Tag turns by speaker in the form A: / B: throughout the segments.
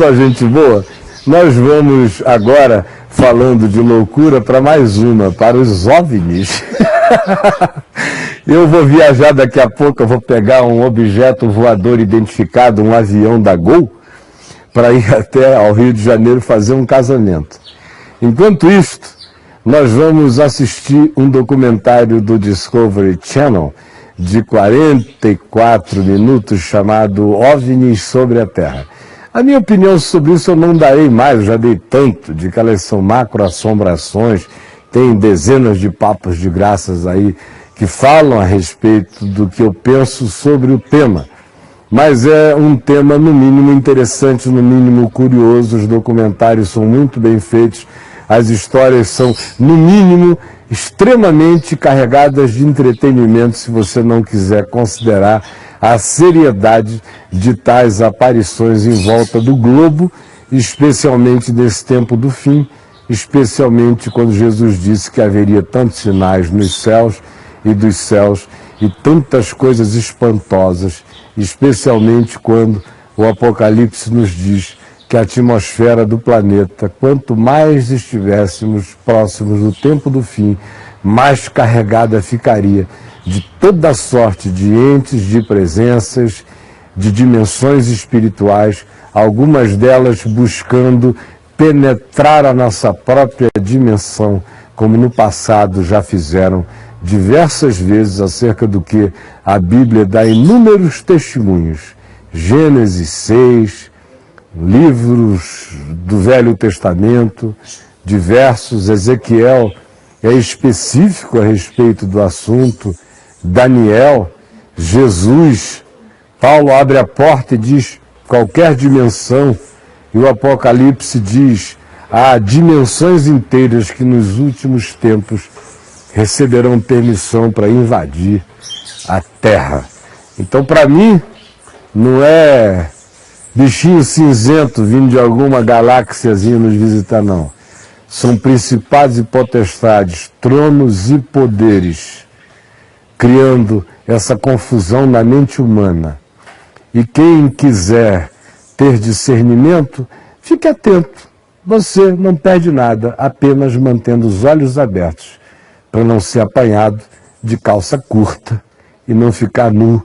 A: só gente boa. Nós vamos agora, falando de loucura, para mais uma, para os OVNIs. Eu vou viajar daqui a pouco, eu vou pegar um objeto voador identificado, um avião da Gol, para ir até ao Rio de Janeiro fazer um casamento. Enquanto isto, nós vamos assistir um documentário do Discovery Channel de 44 minutos chamado OVNIs sobre a Terra. A minha opinião sobre isso eu não darei mais, eu já dei tanto, de que elas são macroassombrações, tem dezenas de papos de graças aí que falam a respeito do que eu penso sobre o tema. Mas é um tema no mínimo interessante, no mínimo curioso, os documentários são muito bem feitos, as histórias são no mínimo extremamente carregadas de entretenimento, se você não quiser considerar a seriedade de tais aparições em volta do globo, especialmente nesse tempo do fim, especialmente quando Jesus disse que haveria tantos sinais nos céus e dos céus e tantas coisas espantosas, especialmente quando o Apocalipse nos diz que a atmosfera do planeta, quanto mais estivéssemos próximos do tempo do fim, mais carregada ficaria de toda sorte de entes, de presenças, de dimensões espirituais, algumas delas buscando penetrar a nossa própria dimensão, como no passado já fizeram diversas vezes, acerca do que a Bíblia dá inúmeros testemunhos. Gênesis 6, livros do Velho Testamento, diversos, Ezequiel é específico a respeito do assunto, Daniel, Jesus, Paulo abre a porta e diz qualquer dimensão, e o Apocalipse diz há dimensões inteiras que nos últimos tempos receberão permissão para invadir a Terra. Então, para mim, não é bichinho cinzento vindo de alguma galáxiazinha nos visitar, não. São principados e potestades, tronos e poderes, criando essa confusão na mente humana. E quem quiser ter discernimento, fique atento. Você não perde nada, apenas mantendo os olhos abertos, para não ser apanhado de calça curta e não ficar nu,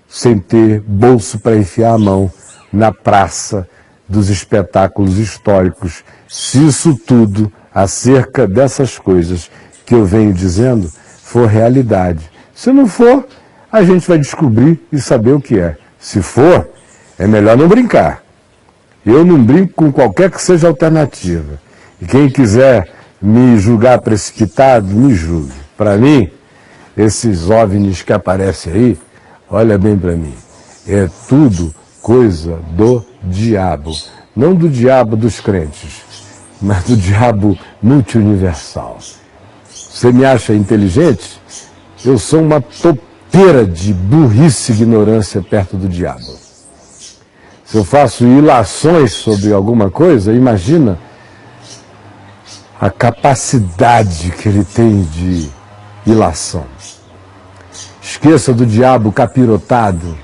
A: sem ter bolso para enfiar a mão na praça dos espetáculos históricos, se isso tudo, acerca dessas coisas que eu venho dizendo, for realidade. Se não for, a gente vai descobrir e saber o que é. Se for, é melhor não brincar. Eu não brinco com qualquer que seja a alternativa. E quem quiser me julgar precipitado, me julgue. Para mim, esses OVNIs que aparecem aí, olha bem para mim, é tudo coisa do diabo. Não do diabo dos crentes, mas do diabo multiuniversal. Você me acha inteligente? Eu sou uma topeira de burrice e ignorância perto do diabo. Se eu faço ilações sobre alguma coisa, imagina a capacidade que ele tem de ilação. Esqueça do diabo capirotado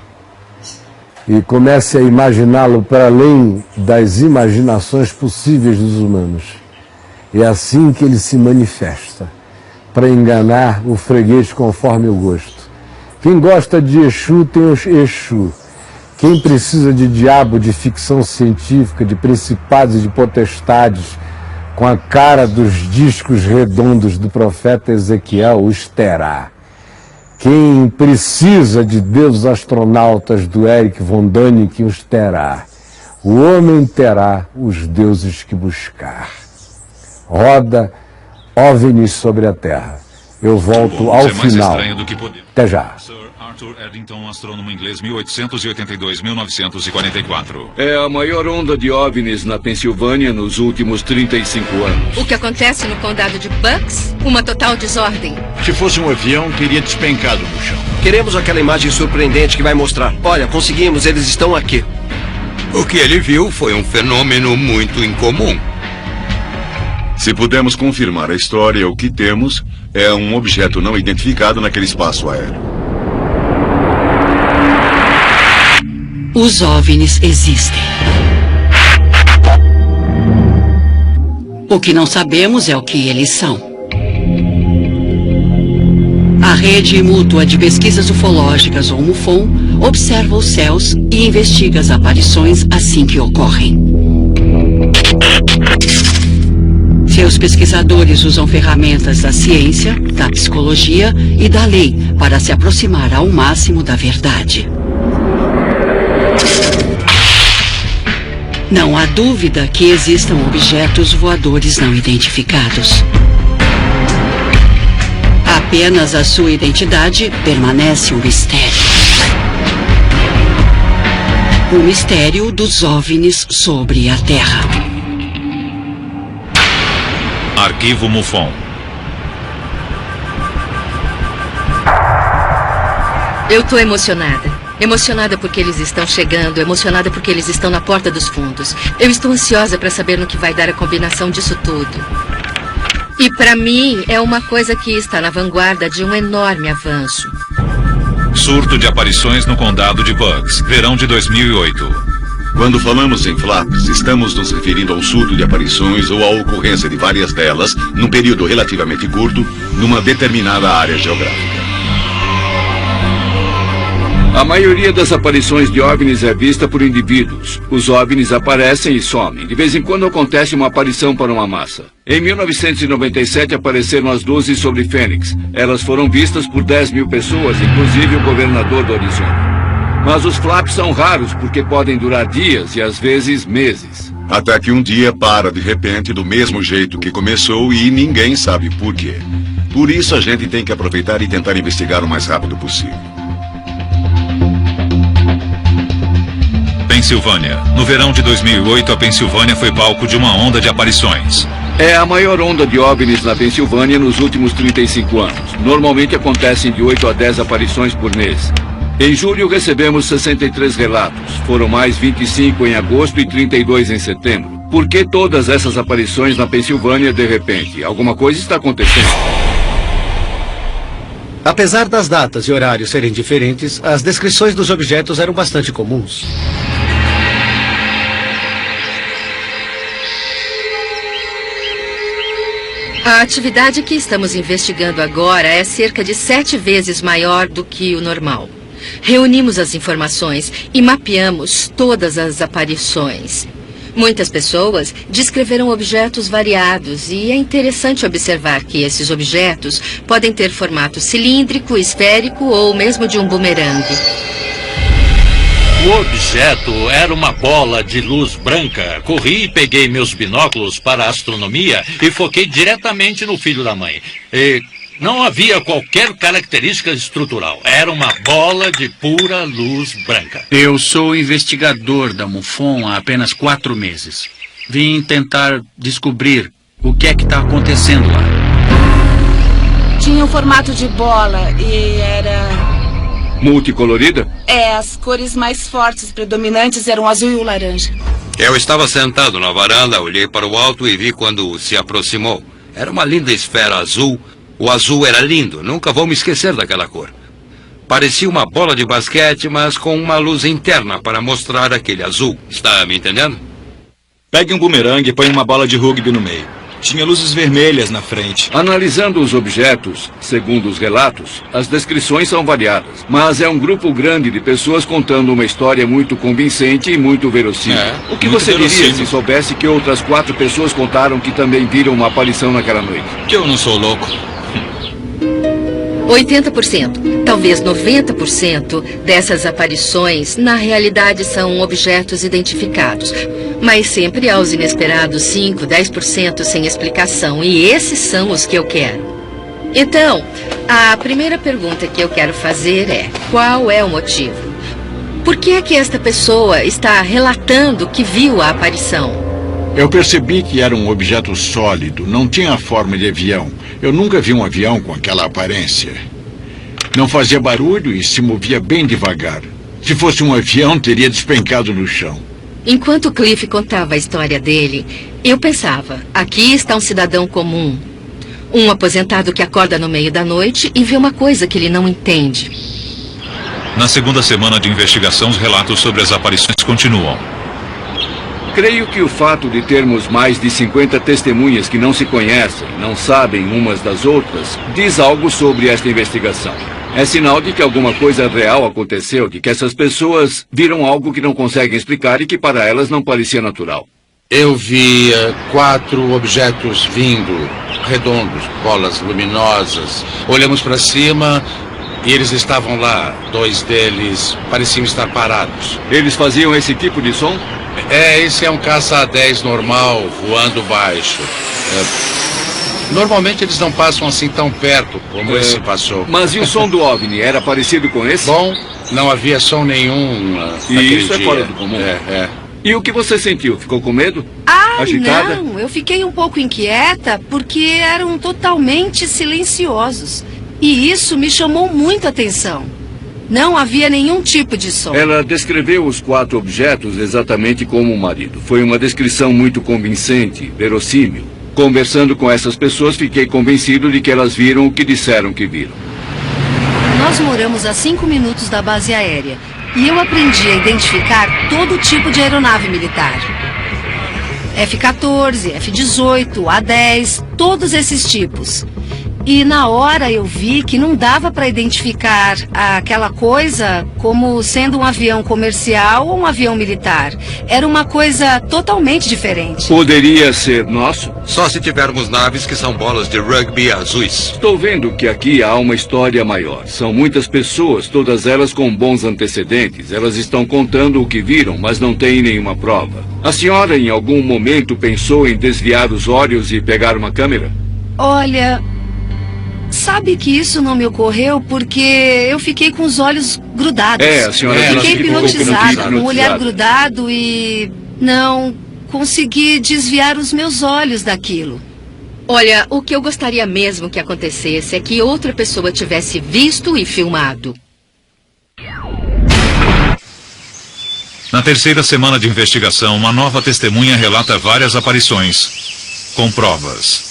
A: e comece a imaginá-lo para além das imaginações possíveis dos humanos. É assim que ele se manifesta, para enganar o freguês conforme o gosto. Quem gosta de Exu tem o Exu. Quem precisa de diabo, de ficção científica, de principados e de potestades, com a cara dos discos redondos do profeta Ezequiel, os terá. Quem precisa de deuses astronautas do Erich von Däniken, os terá. O homem terá os deuses que buscar. Roda OVNIs sobre a Terra. Eu volto ao final. Até já.
B: Arthur Eddington, astrônomo inglês, 1882-1944.
C: É a maior onda de OVNIs na Pensilvânia nos últimos 35 anos.
D: O que acontece no condado de Bucks? Uma total desordem.
E: Se fosse um avião, teria despencado no chão.
F: Queremos aquela imagem surpreendente que vai mostrar. Olha, conseguimos, eles estão aqui.
G: O que ele viu foi um fenômeno muito incomum.
H: Se pudermos confirmar a história, o que temos é um objeto não identificado naquele espaço aéreo.
I: Os OVNIs existem. O que não sabemos é o que eles são. A Rede Mútua de Pesquisas Ufológicas, ou MUFON, observa os céus e investiga as aparições assim que ocorrem. Seus pesquisadores usam ferramentas da ciência, da psicologia e da lei para se aproximar ao máximo da verdade. Não há dúvida que existam objetos voadores não identificados. Apenas a sua identidade permanece um mistério. O mistério dos OVNIs sobre a Terra.
B: Arquivo MUFON.
D: Eu tô emocionada. Emocionada porque eles estão chegando, emocionada porque eles estão na porta dos fundos. Eu estou ansiosa para saber no que vai dar a combinação disso tudo. E para mim é uma coisa que está na vanguarda de um enorme avanço.
B: Surto de aparições no condado de Bucks, verão de 2008.
H: Quando falamos em flaps, estamos nos referindo ao surto de aparições ou à ocorrência de várias delas, num período relativamente curto, numa determinada área geográfica.
C: A maioria das aparições de OVNIs é vista por indivíduos. Os OVNIs aparecem e somem. De vez em quando acontece uma aparição para uma massa. Em 1997 apareceram as luzes sobre Fênix. Elas foram vistas por 10 mil pessoas, inclusive o governador do Arizona. Mas os flaps são raros porque podem durar dias e às vezes meses.
H: Até que um dia para de repente do mesmo jeito que começou e ninguém sabe por quê. Por isso a gente tem que aproveitar e tentar investigar o mais rápido possível.
B: Pensilvânia. No verão de 2008, a Pensilvânia foi palco de uma onda de aparições.
C: É a maior onda de OVNIs na Pensilvânia nos últimos 35 anos. Normalmente acontecem de 8 a 10 aparições por mês. Em julho recebemos 63 relatos. Foram mais 25 em agosto e 32 em setembro. Por que todas essas aparições na Pensilvânia de repente? Alguma coisa está acontecendo.
J: Apesar das datas e horários serem diferentes, as descrições dos objetos eram bastante comuns.
D: A atividade que estamos investigando agora é cerca de 7 vezes maior do que o normal. Reunimos as informações e mapeamos todas as aparições. Muitas pessoas descreveram objetos variados e é interessante observar que esses objetos podem ter formato cilíndrico, esférico ou mesmo de um bumerangue.
E: O objeto era uma bola de luz branca. Corri e peguei meus binóculos para a astronomia e foquei diretamente no filho da mãe. E não havia qualquer característica estrutural. Era uma bola de pura luz branca.
K: Eu sou investigador da MUFON há apenas 4 meses. Vim tentar descobrir o que é que está acontecendo lá.
L: Tinha um formato de bola e era...
C: Multicolorida?
L: É, as cores mais fortes predominantes eram o azul e o laranja.
G: Eu estava sentado na varanda, olhei para o alto e vi quando se aproximou. Era uma linda esfera azul. O azul era lindo, nunca vou me esquecer daquela cor. Parecia uma bola de basquete, mas com uma luz interna para mostrar aquele azul. Está me entendendo?
M: Pegue um bumerangue e põe uma bola de rugby no meio. Tinha luzes vermelhas na frente.
C: Analisando os objetos, segundo os relatos, as descrições são variadas. Mas é um grupo grande de pessoas contando uma história muito convincente e muito verossímil. O que você diria se soubesse que outras 4 pessoas contaram que também viram uma aparição naquela noite?
M: Que eu não sou louco.
D: 80%, talvez 90% dessas aparições, na realidade, são objetos identificados. Mas sempre há os inesperados 5, 10% sem explicação, e esses são os que eu quero. Então, a primeira pergunta que eu quero fazer é: qual é o motivo? Por que é que esta pessoa está relatando que viu a aparição?
E: Eu percebi que era um objeto sólido, não tinha a forma de avião. Eu nunca vi um avião com aquela aparência. Não fazia barulho e se movia bem devagar. Se fosse um avião, teria despencado no chão.
D: Enquanto Cliff contava a história dele, eu pensava: aqui está um cidadão comum. Um aposentado que acorda no meio da noite e vê uma coisa que ele não entende.
B: Na segunda semana de investigação, os relatos sobre as aparições continuam.
C: Creio que o fato de termos mais de 50 testemunhas que não se conhecem, não sabem umas das outras, diz algo sobre esta investigação. É sinal de que alguma coisa real aconteceu, de que essas pessoas viram algo que não conseguem explicar e que para elas não parecia natural.
N: Eu vi 4 objetos vindo, redondos, bolas luminosas. Olhamos para cima e eles estavam lá. 2 deles pareciam estar parados.
C: Eles faziam esse tipo de som?
N: Esse é um caça-A10 normal, voando baixo. Normalmente eles não passam assim tão perto como esse passou.
C: Mas e o som do OVNI? Era parecido com esse?
N: Bom, não havia som nenhum
C: E isso
N: dia.
C: é fora do comum. E o que você sentiu? Ficou com medo? Agitada?
O: Não, eu fiquei um pouco inquieta porque eram totalmente silenciosos. E isso me chamou muito a atenção. Não havia nenhum tipo de som.
C: Ela descreveu os 4 objetos exatamente como o marido. Foi uma descrição muito convincente, verossímil. Conversando com essas pessoas, fiquei convencido de que elas viram o que disseram que viram.
O: Nós moramos a 5 minutos da base aérea. E eu aprendi a identificar todo tipo de aeronave militar. F-14, F-18, A-10, todos esses tipos. E na hora eu vi que não dava para identificar aquela coisa como sendo um avião comercial ou um avião militar. Era uma coisa totalmente diferente.
C: Poderia ser nosso?
G: Só se tivermos naves que são bolas de rugby azuis.
C: Estou vendo que aqui há uma história maior. São muitas pessoas, todas elas com bons antecedentes. Elas estão contando o que viram, mas não têm nenhuma prova. A senhora em algum momento pensou em desviar os olhos e pegar uma câmera?
O: Olha... Sabe que isso não me ocorreu porque eu fiquei com os olhos grudados.
C: A senhora
O: fiquei hipnotizada, com o olhar grudado e não consegui desviar os meus olhos daquilo.
D: Olha, o que eu gostaria mesmo que acontecesse é que outra pessoa tivesse visto e filmado.
B: Na terceira semana de investigação, uma nova testemunha relata várias aparições, com provas.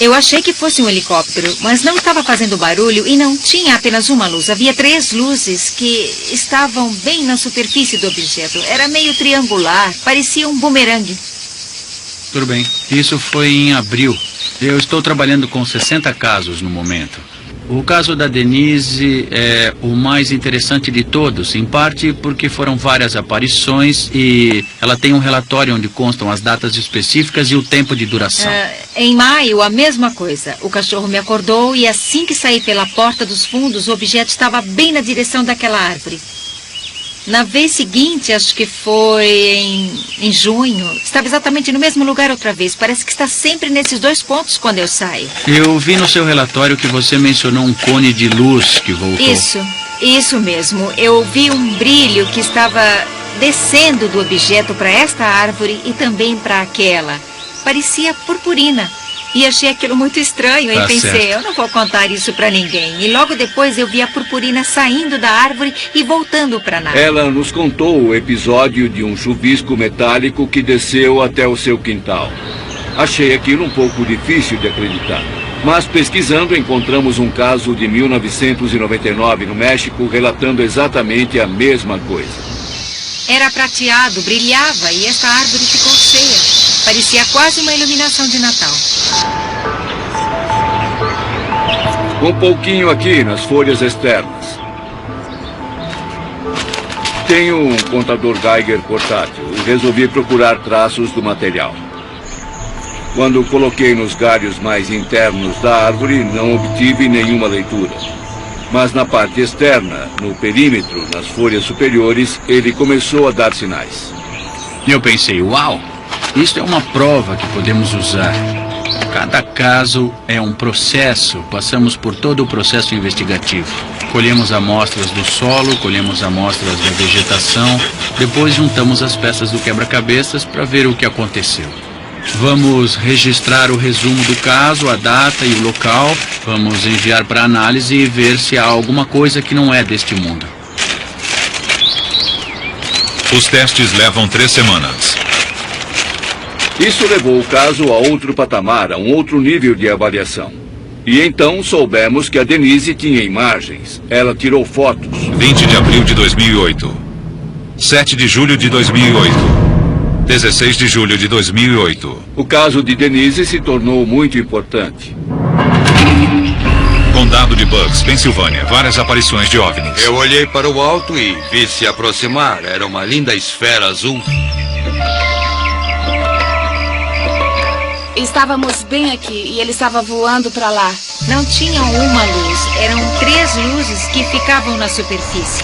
P: Eu achei que fosse um helicóptero, mas não estava fazendo barulho e não tinha apenas uma luz. Havia 3 luzes que estavam bem na superfície do objeto. Era meio triangular, parecia um bumerangue.
K: Tudo bem. Isso foi em abril. Eu estou trabalhando com 60 casos no momento. O caso da Denise é o mais interessante de todos, em parte porque foram várias aparições e ela tem um relatório onde constam as datas específicas e o tempo de duração.
P: Em maio, a mesma coisa. O cachorro me acordou e assim que saí pela porta dos fundos, o objeto estava bem na direção daquela árvore. Na vez seguinte, acho que foi em junho, estava exatamente no mesmo lugar outra vez. Parece que está sempre nesses 2 pontos quando eu saio.
K: Eu vi no seu relatório que você mencionou um cone de luz que voltou.
P: Isso mesmo. Eu vi um brilho que estava descendo do objeto para esta árvore e também para aquela. Parecia purpurina. E achei aquilo muito estranho, e pensei, eu não vou contar isso para ninguém. E logo depois eu vi a purpurina saindo da árvore e voltando para a nave.
C: Ela nos contou o episódio de um chuvisco metálico que desceu até o seu quintal. Achei aquilo um pouco difícil de acreditar. Mas pesquisando encontramos um caso de 1999 no México relatando exatamente a mesma coisa.
P: Era prateado, brilhava e esta árvore ficou cheia. Parecia quase uma iluminação de Natal.
C: Um pouquinho aqui nas folhas externas. Tenho um contador Geiger portátil e resolvi procurar traços do material. Quando coloquei nos galhos mais internos da árvore, não obtive nenhuma leitura. Mas na parte externa, no perímetro, nas folhas superiores, ele começou a dar sinais.
K: Eu pensei, uau! Isso é uma prova que podemos usar. Cada caso é um processo. Passamos por todo o processo investigativo. Colhemos amostras do solo, colhemos amostras da vegetação. Depois juntamos as peças do quebra-cabeças para ver o que aconteceu. Vamos registrar o resumo do caso, a data e o local. Vamos enviar para análise e ver se há alguma coisa que não é deste mundo.
B: Os testes levam 3 semanas.
C: Isso levou o caso a outro patamar, a um outro nível de avaliação. E então soubemos que a Denise tinha imagens. Ela tirou fotos.
B: 20 de abril de 2008. 7 de julho de 2008. 16 de julho de 2008.
C: O caso de Denise se tornou muito importante.
B: Condado de Bucks, Pensilvânia. Várias aparições de OVNIs.
G: Eu olhei para o alto e vi se aproximar. Era uma linda esfera azul.
L: Estávamos bem aqui e ele estava voando para lá.
P: Não tinha uma luz, eram 3 luzes que ficavam na superfície.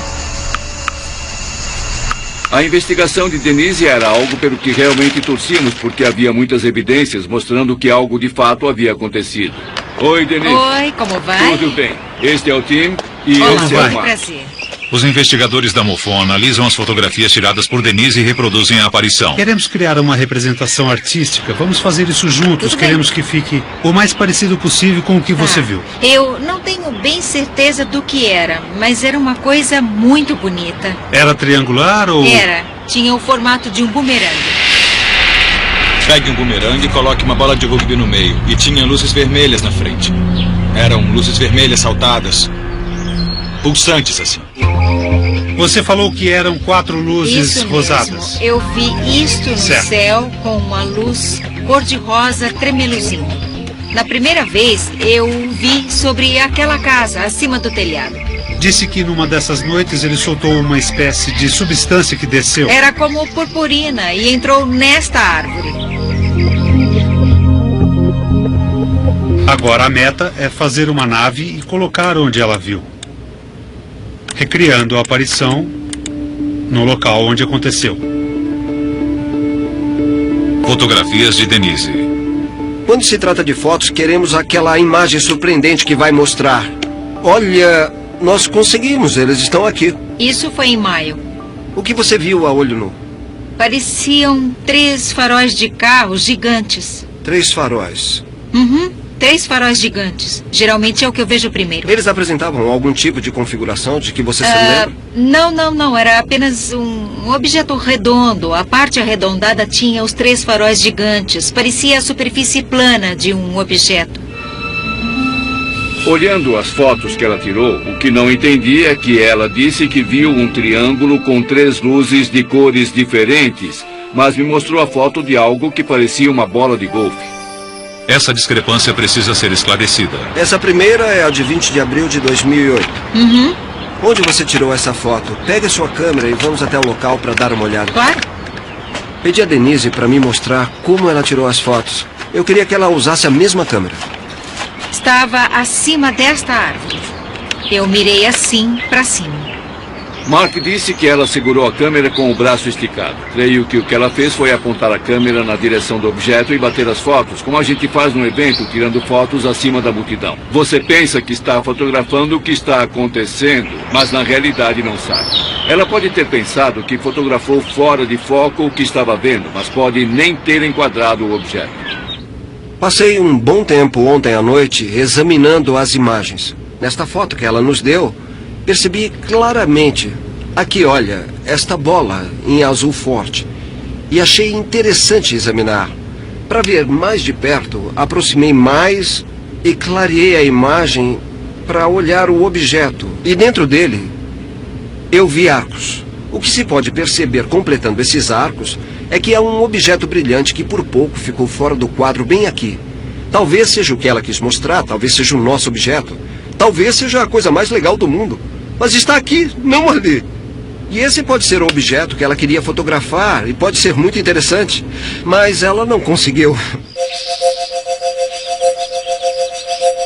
C: A investigação de Denise era algo pelo que realmente torcíamos, porque havia muitas evidências mostrando que algo de fato havia acontecido. Oi, Denise.
P: Oi, como vai?
C: Tudo bem. Este é o Tim e
P: Olá,
C: esse é o Mark.
P: prazer.
B: Os investigadores da MUFON analisam as fotografias tiradas por Denise e reproduzem a aparição.
Q: Queremos criar uma representação artística. Vamos fazer isso juntos. Queremos que fique o mais parecido possível com o que você viu.
P: Eu não tenho bem certeza do que era, mas era uma coisa muito bonita.
Q: Era triangular ou...
P: Era. Tinha o formato de um bumerangue.
M: Pegue um bumerangue e coloque uma bola de rugby no meio. E tinha luzes vermelhas na frente. Eram luzes vermelhas saltadas. Pulsantes, assim.
Q: Você falou que eram 4 luzes
P: Isso
Q: rosadas.
P: mesmo. Eu vi isto no céu com uma luz cor-de-rosa tremeluzinho. Na primeira vez, eu vi sobre aquela casa, acima do telhado.
Q: Disse que numa dessas noites ele soltou uma espécie de substância que desceu.
P: Era como purpurina e entrou nesta árvore.
Q: Agora a meta é fazer uma nave e colocar onde ela viu, recriando a aparição no local onde aconteceu.
B: Fotografias de Denise.
F: Quando se trata de fotos, queremos aquela imagem surpreendente que vai mostrar. Olha, nós conseguimos, eles estão aqui.
P: Isso foi em maio.
F: O que você viu a olho nu?
P: Pareciam 3 faróis de carro gigantes.
F: 3 faróis.
P: 3 faróis gigantes. Geralmente é o que eu vejo primeiro.
F: Eles apresentavam algum tipo de configuração de que você se lembra?
P: Não. Era apenas um objeto redondo. A parte arredondada tinha os 3 faróis gigantes. Parecia a superfície plana de um objeto.
C: Olhando as fotos que ela tirou, o que não entendi é que ela disse que viu um triângulo com 3 luzes de cores diferentes, mas me mostrou a foto de algo que parecia uma bola de golfe.
B: Essa discrepância precisa ser esclarecida.
F: Essa primeira é a de 20 de abril de 2008. Onde você tirou essa foto? Pegue a sua câmera e vamos até o local para dar uma olhada.
P: Claro.
F: Pedi a Denise para me mostrar como ela tirou as fotos. Eu queria que ela usasse a mesma câmera.
P: Estava acima desta árvore. Eu mirei assim para cima.
C: Mark disse que ela segurou a câmera com o braço esticado. Creio que o que ela fez foi apontar a câmera na direção do objeto e bater as fotos, como a gente faz no evento, tirando fotos acima da multidão. Você pensa que está fotografando o que está acontecendo, mas na realidade não sabe. Ela pode ter pensado que fotografou fora de foco o que estava vendo, mas pode nem ter enquadrado o objeto.
F: Passei um bom tempo ontem à noite examinando as imagens. Nesta foto que ela nos deu, percebi claramente, aqui olha, esta bola em azul forte. E achei interessante examinar. Para ver mais de perto, aproximei mais e clareei a imagem para olhar o objeto. E dentro dele, eu vi arcos. O que se pode perceber completando esses arcos é que é um objeto brilhante que por pouco ficou fora do quadro bem aqui. Talvez seja o que ela quis mostrar, talvez seja o nosso objeto. Talvez seja a coisa mais legal do mundo. Mas está aqui, não ali. E esse pode ser o objeto que ela queria fotografar e pode ser muito interessante. Mas ela não conseguiu.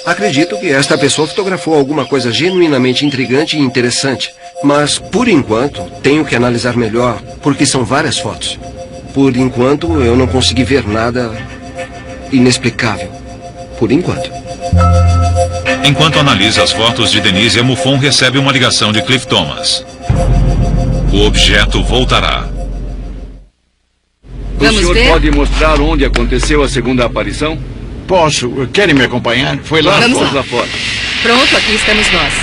F: Acredito que esta pessoa fotografou alguma coisa genuinamente intrigante e interessante. Mas, por enquanto, tenho que analisar melhor, porque são várias fotos. Por enquanto, eu não consegui ver nada inexplicável. Por enquanto.
B: Enquanto analisa as fotos de Denise, a MUFON recebe uma ligação de Cliff Thomas. O objeto voltará.
C: O senhor pode mostrar onde aconteceu a segunda aparição?
R: Posso. Querem me acompanhar? Foi lá.
C: Vamos lá fora.
D: Pronto, aqui estamos nós.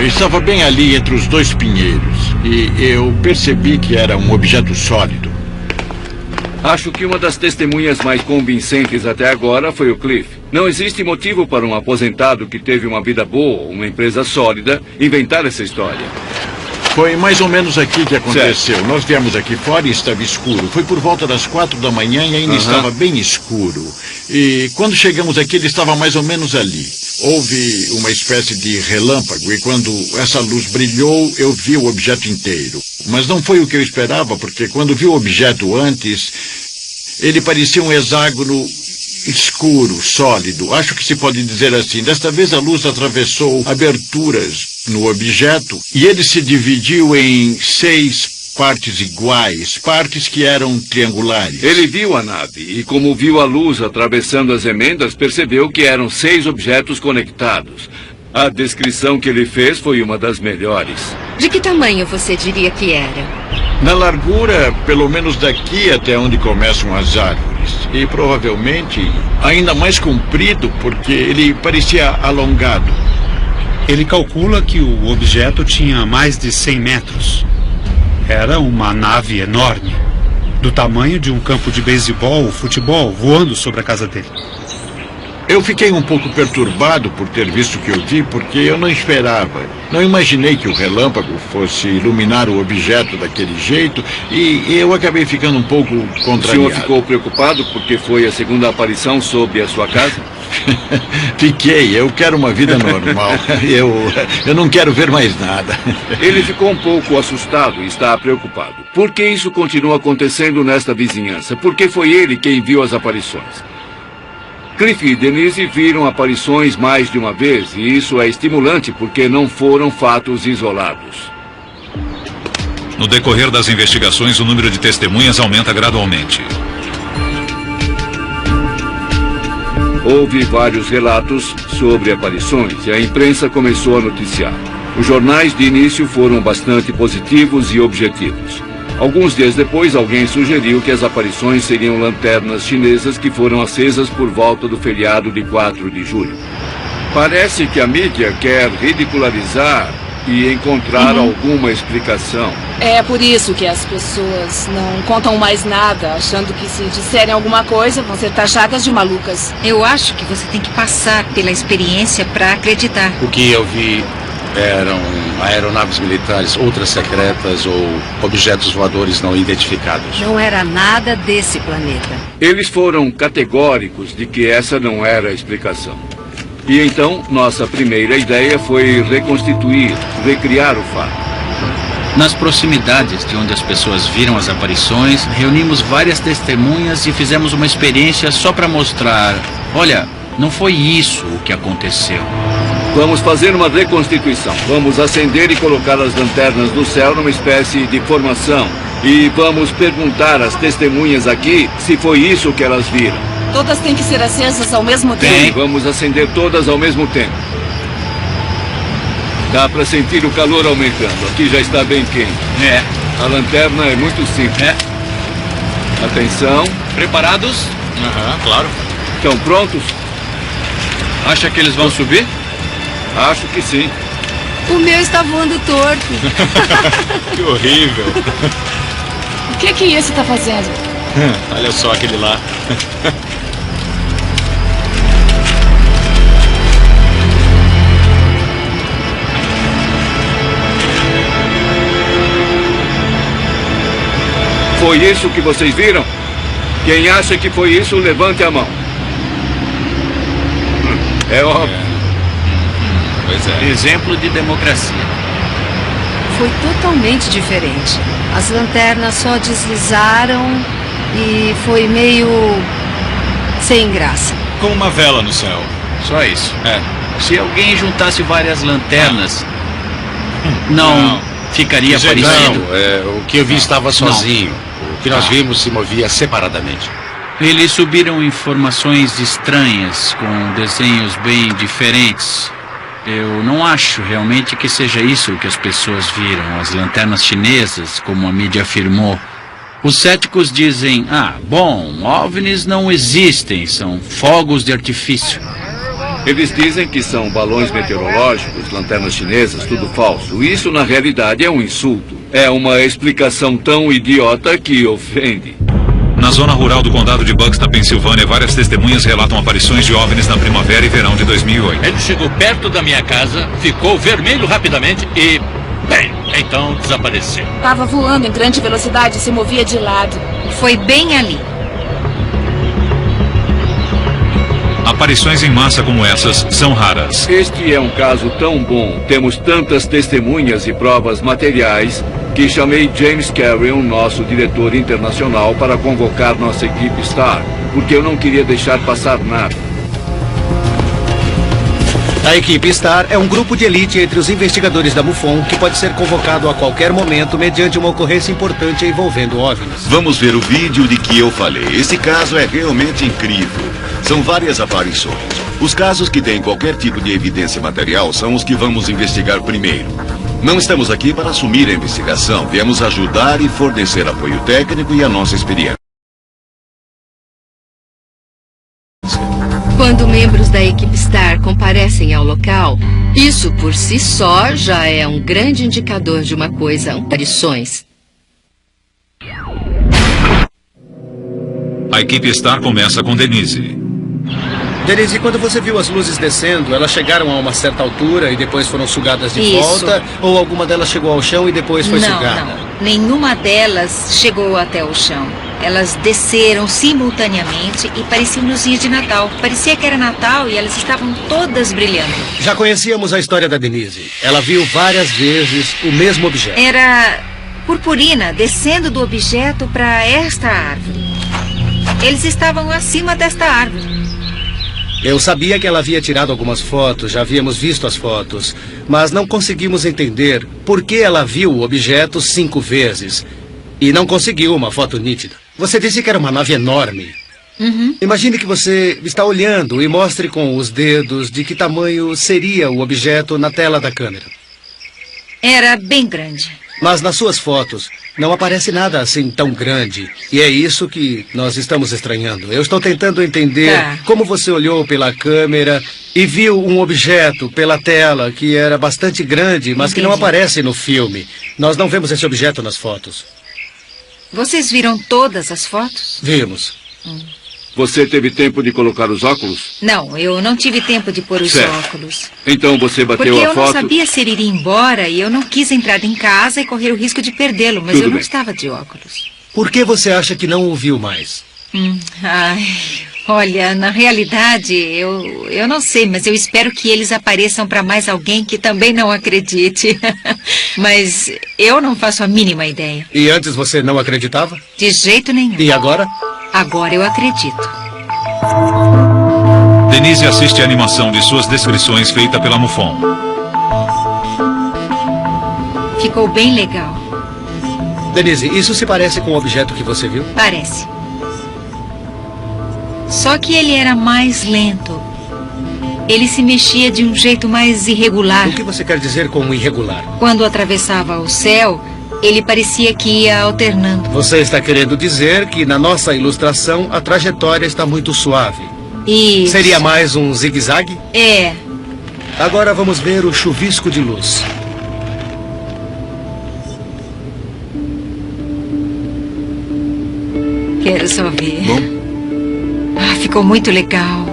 R: Estava bem ali entre os 2 pinheiros. E eu percebi que era um objeto sólido.
C: Acho que uma das testemunhas mais convincentes até agora foi o Cliff. Não existe motivo para um aposentado que teve uma vida boa, uma empresa sólida, inventar essa história.
R: Foi mais ou menos aqui que aconteceu. Certo. Nós viemos aqui fora e estava escuro. Foi por volta das 4 da manhã e ainda estava bem escuro. E quando chegamos aqui, ele estava mais ou menos ali. Houve uma espécie de relâmpago e quando essa luz brilhou, eu vi o objeto inteiro. Mas não foi o que eu esperava, porque quando vi o objeto antes, ele parecia um hexágono escuro, sólido. Acho que se pode dizer assim. Desta vez a luz atravessou aberturas no objeto e ele se dividiu em 6 partes iguais, partes que eram triangulares.
C: Ele viu a nave e, como viu a luz atravessando as emendas, percebeu que eram 6 objetos conectados. A descrição que ele fez foi uma das melhores.
D: De que tamanho você diria que era?
R: Na largura, pelo menos daqui até onde começam as árvores. E provavelmente ainda mais comprido, porque ele parecia alongado.
Q: Ele calcula que o objeto tinha mais de 100 metros. Era uma nave enorme, do tamanho de um campo de beisebol ou futebol, voando sobre a casa dele.
R: Eu fiquei um pouco perturbado por ter visto o que eu vi, porque eu não esperava. Não imaginei que o relâmpago fosse iluminar o objeto daquele jeito e eu acabei ficando um pouco contrariado.
C: O senhor ficou preocupado porque foi a segunda aparição sobre a sua casa?
R: Fiquei. Eu quero uma vida normal. Eu não quero ver mais nada.
C: Ele ficou um pouco assustado e está preocupado. Por que isso continua acontecendo nesta vizinhança? Porque foi ele quem viu as aparições. Cliff e Denise viram aparições mais de uma vez, e isso é estimulante porque não foram fatos isolados.
B: No decorrer das investigações, o número de testemunhas aumenta gradualmente.
C: Houve vários relatos sobre aparições e a imprensa começou a noticiar. Os jornais de início foram bastante positivos e objetivos. Alguns dias depois, alguém sugeriu que as aparições seriam lanternas chinesas que foram acesas por volta do feriado de 4 de julho. Parece que a mídia quer ridicularizar e encontrar alguma explicação.
L: É por isso que as pessoas não contam mais nada, achando que se disserem alguma coisa vão ser taxadas de malucas.
P: Eu acho que você tem que passar pela experiência para acreditar.
N: O que eu vi eram aeronaves militares ultra-secretas ou objetos voadores não identificados.
O: Não era nada desse planeta.
C: Eles foram categóricos de que essa não era a explicação. E então, nossa primeira ideia foi reconstituir, recriar o fato.
K: Nas proximidades de onde as pessoas viram as aparições, reunimos várias testemunhas e fizemos uma experiência só para mostrar, olha, não foi isso o que aconteceu.
C: Vamos fazer uma reconstituição. Vamos acender e colocar as lanternas no céu numa espécie de formação. E vamos perguntar às testemunhas aqui se foi isso que elas viram.
L: Todas têm que ser acesas ao mesmo tempo?
C: Sim, vamos acender todas ao mesmo tempo. Dá para sentir o calor aumentando. Aqui já está bem quente. A lanterna é muito simples. Atenção.
M: Preparados? Claro.
C: Estão prontos?
M: Acha que eles vão subir?
C: Acho que sim.
O: O meu está voando torto.
M: Que horrível.
L: O que esse está fazendo?
M: Olha só aquele lá.
C: Foi isso que vocês viram? Quem acha que foi isso, levante a mão. É óbvio.
K: Pois é. Exemplo de democracia.
O: Foi totalmente diferente. As lanternas só deslizaram e foi meio sem graça.
M: Com uma vela no céu.
K: Só isso. Se alguém juntasse várias lanternas, não ficaria parecido.
N: Não, o que eu vi estava sozinho. O que nós vimos se movia separadamente.
K: Eles subiram informações estranhas, com desenhos bem diferentes. Eu não acho realmente que seja isso que as pessoas viram, as lanternas chinesas, como a mídia afirmou. Os céticos dizem, OVNIs não existem, são fogos de artifício.
C: Eles dizem que são balões meteorológicos, lanternas chinesas, tudo falso. Isso, na realidade, é um insulto. É uma explicação tão idiota que ofende.
B: Na zona rural do condado de Bucks, na Pensilvânia, várias testemunhas relatam aparições de OVNIs na primavera e verão de 2008.
E: Ele chegou perto da minha casa, ficou vermelho rapidamente e Bem, então desapareceu.
L: Estava voando em grande velocidade e se movia de lado.
P: Foi bem ali.
B: Aparições em massa como essas são raras.
C: Este é um caso tão bom, temos tantas testemunhas e provas materiais, que chamei James Carrion, nosso diretor internacional, para convocar nossa equipe STAR, porque eu não queria deixar passar nada.
J: A equipe STAR é um grupo de elite entre os investigadores da MUFON que pode ser convocado a qualquer momento mediante uma ocorrência importante envolvendo OVNIs.
H: Vamos ver o vídeo de que eu falei. Esse caso é realmente incrível. São várias aparições. Os casos que têm qualquer tipo de evidência material são os que vamos investigar primeiro. Não estamos aqui para assumir a investigação. Viemos ajudar e fornecer apoio técnico e a nossa experiência.
D: Quando membros da equipe STAR comparecem ao local, isso por si só já é um grande indicador de uma coisa, aparições.
B: A equipe STAR começa com Denise.
J: Denise, quando você viu as luzes descendo, elas chegaram a uma certa altura e depois foram sugadas de volta? Ou alguma delas chegou ao chão e depois foi sugada?
P: Não. Nenhuma delas chegou até o chão. Elas desceram simultaneamente e pareciam luzinhas de Natal. Parecia que era Natal e elas estavam todas brilhando.
J: Já conhecíamos a história da Denise. Ela viu várias vezes o mesmo objeto.
P: Era purpurina descendo do objeto para esta árvore. Eles estavam acima desta árvore.
J: Eu sabia que ela havia tirado algumas fotos, já havíamos visto as fotos, mas não conseguimos entender por que ela viu o objeto 5 vezes e não conseguiu uma foto nítida. Você disse que era uma nave enorme.
P: Uhum.
J: Imagine que você está olhando e mostre com os dedos de que tamanho seria o objeto na tela da câmera.
P: Era bem grande.
J: Mas nas suas fotos não aparece nada assim tão grande. E é isso que nós estamos estranhando. Eu estou tentando entender como você olhou pela câmera e viu um objeto pela tela que era bastante grande, mas que não aparece no filme. Nós não vemos esse objeto nas fotos.
P: Vocês viram todas as fotos?
J: Vimos.
C: Você teve tempo de colocar os óculos?
P: Não, eu não tive tempo de pôr os
C: Certo.
P: óculos.
C: Então você bateu
P: Porque
C: a
P: eu
C: foto...
P: não sabia se ele iria embora e eu não quis entrar em casa e correr o risco de perdê-lo, mas
J: Tudo
P: eu não
J: bem.
P: estava de óculos.
J: Por que você acha que não o viu mais?
P: Ai, olha, na realidade, eu não sei, mas eu espero que eles apareçam para mais alguém que também não acredite. Mas eu não faço a mínima ideia.
J: E antes você não acreditava?
P: De jeito nenhum.
J: E agora?
P: Agora eu acredito.
B: Denise assiste a animação de suas descrições feita pela MUFON.
P: Ficou bem legal.
J: Denise, isso se parece com o objeto que você viu?
P: Parece. Só que ele era mais lento. Ele se mexia de um jeito mais irregular.
J: O que você quer dizer com irregular?
P: Quando atravessava o céu, ele parecia que ia alternando.
J: Você está querendo dizer que na nossa ilustração a trajetória está muito suave.
P: Isso.
J: Seria mais um zigue-zague?
P: É.
J: Agora vamos ver o chuvisco de luz.
P: Quero só ver. Ficou muito legal.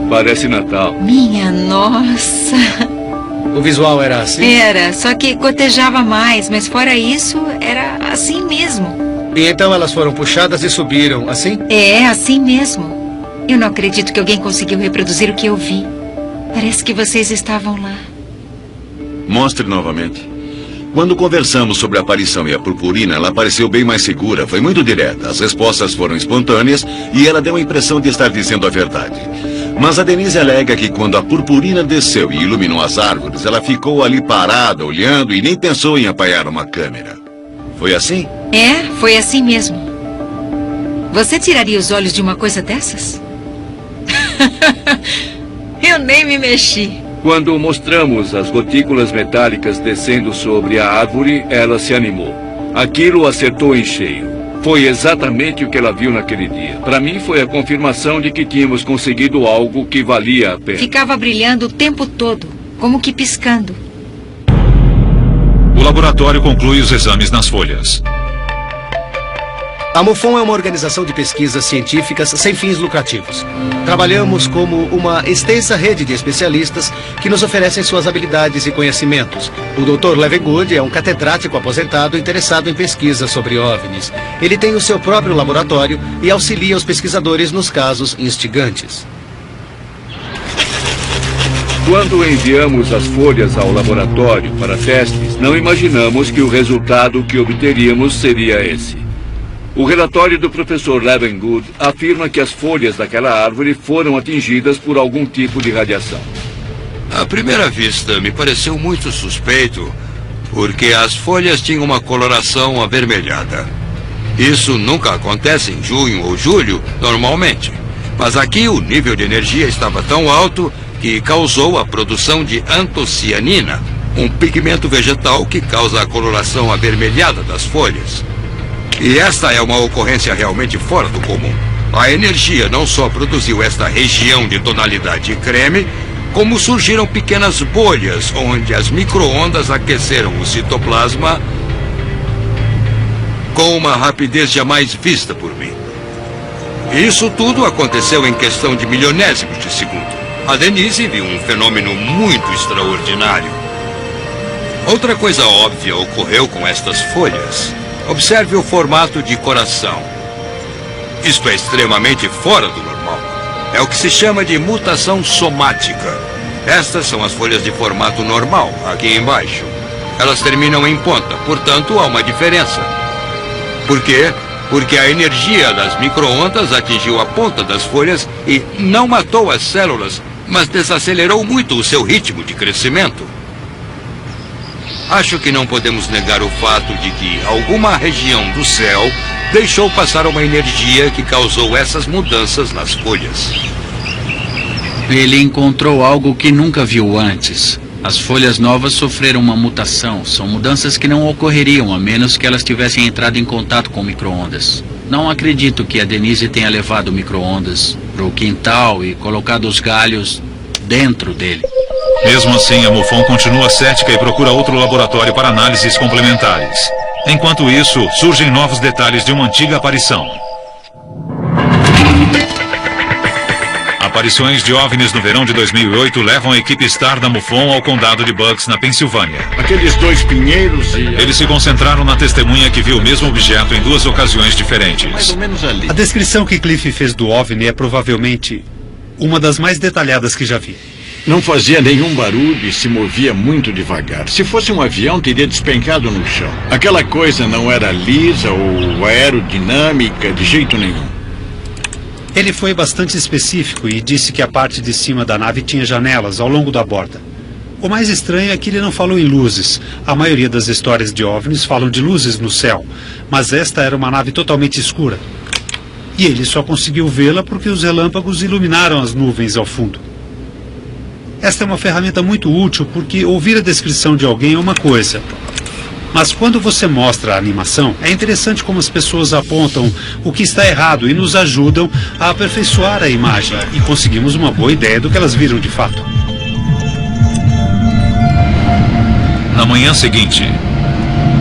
C: Parece Natal.
P: Minha nossa.
J: O visual era assim?
P: Era, só que cotejava mais, mas fora isso, era assim mesmo.
J: E então elas foram puxadas e subiram, assim?
P: É, assim mesmo. Eu não acredito que alguém conseguiu reproduzir o que eu vi. Parece que vocês estavam lá.
H: Mostre novamente. Quando conversamos sobre a aparição e a purpurina, ela pareceu bem mais segura, foi muito direta. As respostas foram espontâneas e ela deu a impressão de estar dizendo a verdade. Mas a Denise alega que quando a purpurina desceu e iluminou as árvores, ela ficou ali parada, olhando e nem pensou em apanhar uma câmera. Foi assim?
P: É, foi assim mesmo. Você tiraria os olhos de uma coisa dessas? Eu nem me mexi.
C: Quando mostramos as gotículas metálicas descendo sobre a árvore, ela se animou. Aquilo acertou em cheio. Foi exatamente o que ela viu naquele dia. Para mim, foi a confirmação de que tínhamos conseguido algo que valia a pena.
P: Ficava brilhando o tempo todo, como que piscando.
B: O laboratório conclui os exames nas folhas.
J: A MUFON é uma organização de pesquisas científicas sem fins lucrativos. Trabalhamos como uma extensa rede de especialistas que nos oferecem suas habilidades e conhecimentos, O Dr. Levengood é um catedrático aposentado interessado em pesquisa sobre OVNIs. Ele tem o seu próprio laboratório e auxilia os pesquisadores nos casos instigantes.
C: Quando enviamos as folhas ao laboratório para testes, não imaginamos que o resultado que obteríamos seria esse. O relatório do professor Levengood afirma que as folhas daquela árvore foram atingidas por algum tipo de radiação.
G: À primeira vista, me pareceu muito suspeito, porque as folhas tinham uma coloração avermelhada. Isso nunca acontece em junho ou julho, normalmente. Mas aqui o nível de energia estava tão alto que causou a produção de antocianina, um pigmento vegetal que causa a coloração avermelhada das folhas. E esta é uma ocorrência realmente fora do comum. A energia não só produziu esta região de tonalidade creme, como surgiram pequenas bolhas onde as micro-ondas aqueceram o citoplasma com uma rapidez jamais vista por mim. Isso tudo aconteceu em questão de milionésimos de segundo. A Denise viu um fenômeno muito extraordinário. Outra coisa óbvia ocorreu com estas folhas. Observe o formato de coração. Isto é extremamente fora do normal. É o que se chama de mutação somática. Estas são as folhas de formato normal, aqui embaixo. Elas terminam em ponta, portanto há uma diferença. Por quê? Porque a energia das micro-ondas atingiu a ponta das folhas e não matou as células, mas desacelerou muito o seu ritmo de crescimento. Acho que não podemos negar o fato de que alguma região do céu deixou passar uma energia que causou essas mudanças nas folhas.
K: Ele encontrou algo que nunca viu antes. As folhas novas sofreram uma mutação. São mudanças que não ocorreriam a menos que elas tivessem entrado em contato com micro-ondas. Não acredito que a Denise tenha levado micro-ondas para o quintal e colocado os galhos dentro dele.
B: Mesmo assim, a MUFON continua cética e procura outro laboratório para análises complementares. Enquanto isso, surgem novos detalhes de uma antiga aparição. Aparições de OVNIs no verão de 2008 levam a equipe STAR da MUFON ao condado de Bucks, na Pensilvânia.
R: Aqueles dois pinheiros e...
B: Eles se concentraram na testemunha que viu o mesmo objeto em duas ocasiões diferentes.
R: Mais ou menos ali.
Q: A descrição que Cliff fez do OVNI é provavelmente uma das mais detalhadas que já vi.
R: Não fazia nenhum barulho e se movia muito devagar. Se fosse um avião, teria despencado no chão. Aquela coisa não era lisa ou aerodinâmica de jeito nenhum.
Q: Ele foi bastante específico e disse que a parte de cima da nave tinha janelas ao longo da borda. O mais estranho é que ele não falou em luzes. A maioria das histórias de OVNIs falam de luzes no céu, mas esta era uma nave totalmente escura. E ele só conseguiu vê-la porque os relâmpagos iluminaram as nuvens ao fundo. Esta é uma ferramenta muito útil porque ouvir a descrição de alguém é uma coisa. Mas quando você mostra a animação, é interessante como as pessoas apontam o que está errado e nos ajudam a aperfeiçoar a imagem. E conseguimos uma boa ideia do que elas viram de fato.
B: Na manhã seguinte...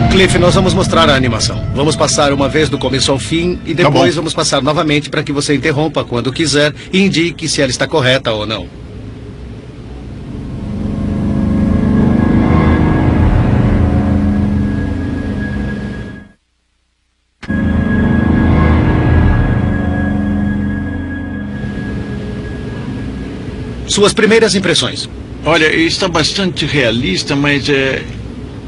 J: Cliff, nós vamos mostrar a animação. Vamos passar uma vez do começo ao fim e depois vamos passar novamente para que você interrompa quando quiser e indique se ela está correta ou não. Suas primeiras impressões?
R: Olha, está bastante realista, mas é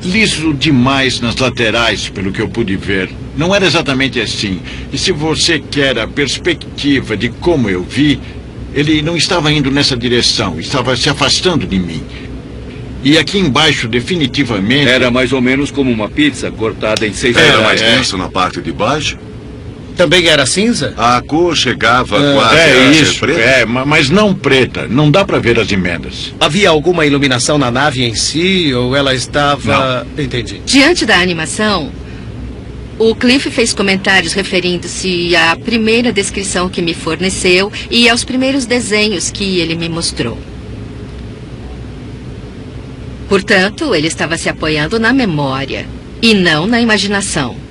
R: liso demais nas laterais, pelo que eu pude ver. Não era exatamente assim. E se você quer a perspectiva de como eu vi, ele não estava indo nessa direção, estava se afastando de mim. E aqui embaixo, definitivamente...
C: Era mais ou menos como uma pizza cortada em 6
H: Era mais denso na parte de baixo?
J: Também era cinza?
H: A cor chegava quase a ser preta?
R: Mas não preta. Não dá para ver as emendas.
J: Havia alguma iluminação na nave em si ou ela estava...
R: Não.
J: Entendi.
D: Diante da animação, o Cliff fez comentários referindo-se à primeira descrição que me forneceu e aos primeiros desenhos que ele me mostrou. Portanto, ele estava se apoiando na memória e não na imaginação.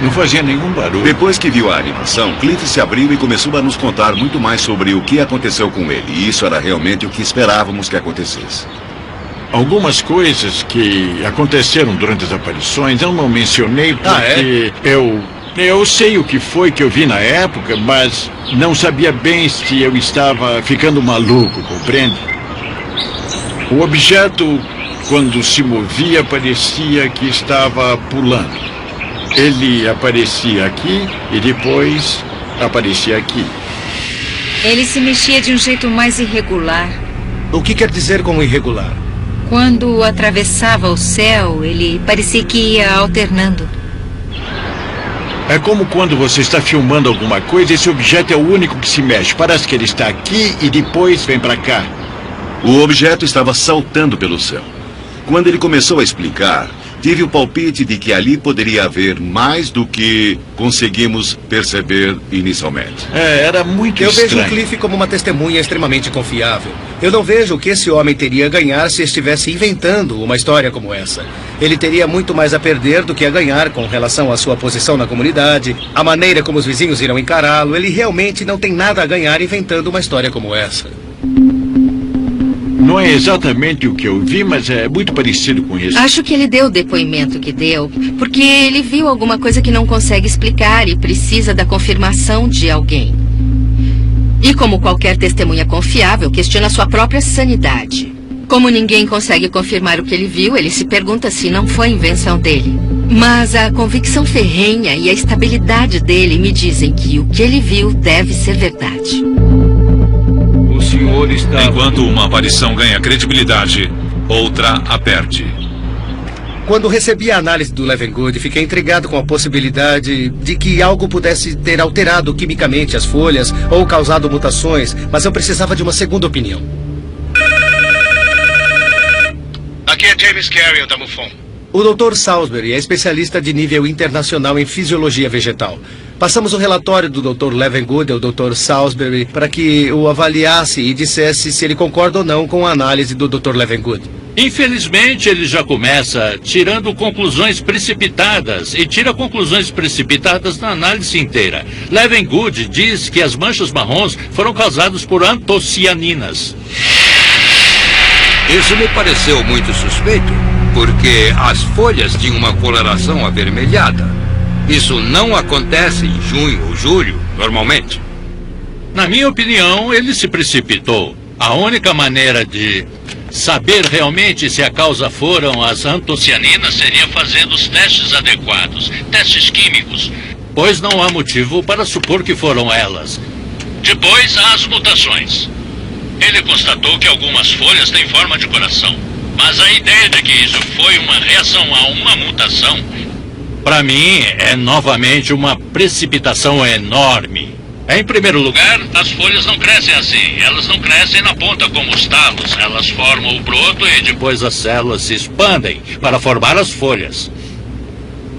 R: Não fazia nenhum barulho.
H: Depois que viu a animação, Cliff se abriu e começou a nos contar muito mais sobre o que aconteceu com ele. E isso era realmente o que esperávamos que acontecesse.
R: algumas coisas que aconteceram durante as aparições eu não mencionei porque eu sei o que foi que eu vi na época, mas não sabia bem se eu estava ficando maluco, compreende? O objeto, quando se movia, parecia que estava pulando. Ele aparecia aqui e depois aparecia aqui.
P: Ele se mexia de um jeito mais irregular.
J: O que quer dizer com irregular?
P: Quando atravessava o céu, ele parecia que ia alternando.
R: É como quando você está filmando alguma coisa, esse objeto é o único que se mexe. Parece que ele está aqui e depois vem para cá.
H: O objeto estava saltando pelo céu. Quando ele começou a explicar, tive o palpite de que ali poderia haver mais do que conseguimos perceber inicialmente.
R: Era muito estranho.
J: Eu vejo o Cliff como uma testemunha extremamente confiável. Eu não vejo o que esse homem teria a ganhar se estivesse inventando uma história como essa. Ele teria muito mais a perder do que a ganhar com relação à sua posição na comunidade, a maneira como os vizinhos irão encará-lo. Ele realmente não tem nada a ganhar inventando uma história como essa.
R: Não é exatamente o que eu vi, mas é muito parecido com isso.
D: Acho que ele deu o depoimento que deu, porque ele viu alguma coisa que não consegue explicar e precisa da confirmação de alguém. E como qualquer testemunha confiável, questiona sua própria sanidade. Como ninguém consegue confirmar o que ele viu, ele se pergunta se não foi invenção dele. Mas a convicção ferrenha e a estabilidade dele me dizem que o que ele viu deve ser verdade.
C: O senhor está...
B: Enquanto uma aparição ganha credibilidade, outra a perde.
J: Quando recebi a análise do Levengood, fiquei intrigado com a possibilidade de que algo pudesse ter alterado quimicamente as folhas ou causado mutações, mas eu precisava de uma segunda opinião.
S: Aqui é James Carrion da MUFON.
J: O Dr. Salisbury é especialista de nível internacional em fisiologia vegetal. Passamos o relatório do Dr. Levengood ao Dr. Salisbury para que o avaliasse e dissesse se ele concorda ou não com a análise do Dr. Levengood.
E: Infelizmente, ele já começa tirando conclusões precipitadas e tira conclusões precipitadas na análise inteira. Levengood diz que as manchas marrons foram causadas por antocianinas.
G: Isso me pareceu muito suspeito, porque as folhas tinham uma coloração avermelhada. Isso não acontece em junho ou julho, normalmente.
E: Na minha opinião, ele se precipitou. A única maneira de saber realmente se a causa foram as antocianinas seria fazendo os testes adequados, testes químicos, pois não há motivo para supor que foram elas. Depois há as mutações. Ele constatou que algumas folhas têm forma de coração, mas a ideia de que isso foi uma reação a uma mutação, para mim, é novamente uma precipitação enorme. Em primeiro lugar, as folhas não crescem assim. Elas não crescem na ponta como os talos. Elas formam o broto e depois as células se expandem para formar as folhas.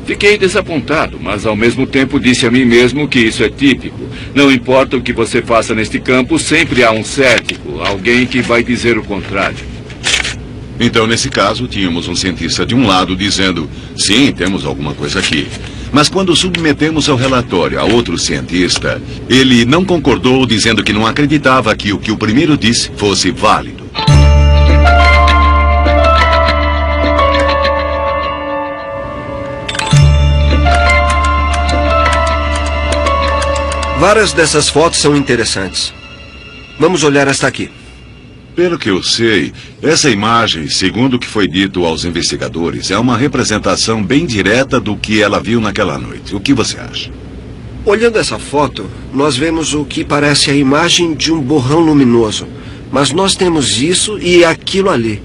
C: Fiquei desapontado, mas ao mesmo tempo disse a mim mesmo que isso é típico. Não importa o que você faça neste campo, sempre há um cético, alguém que vai dizer o contrário.
H: Então, nesse caso, tínhamos um cientista de um lado dizendo, sim, temos alguma coisa aqui. Mas quando submetemos ao relatório a outro cientista, ele não concordou, dizendo que não acreditava que o primeiro disse fosse válido.
F: Várias dessas fotos são interessantes. Vamos olhar esta aqui.
H: Pelo que eu sei, essa imagem, segundo o que foi dito aos investigadores, é uma representação bem direta do que ela viu naquela noite. O que você acha?
F: Olhando essa foto, nós vemos o que parece a imagem de um borrão luminoso. Mas nós temos isso e aquilo ali.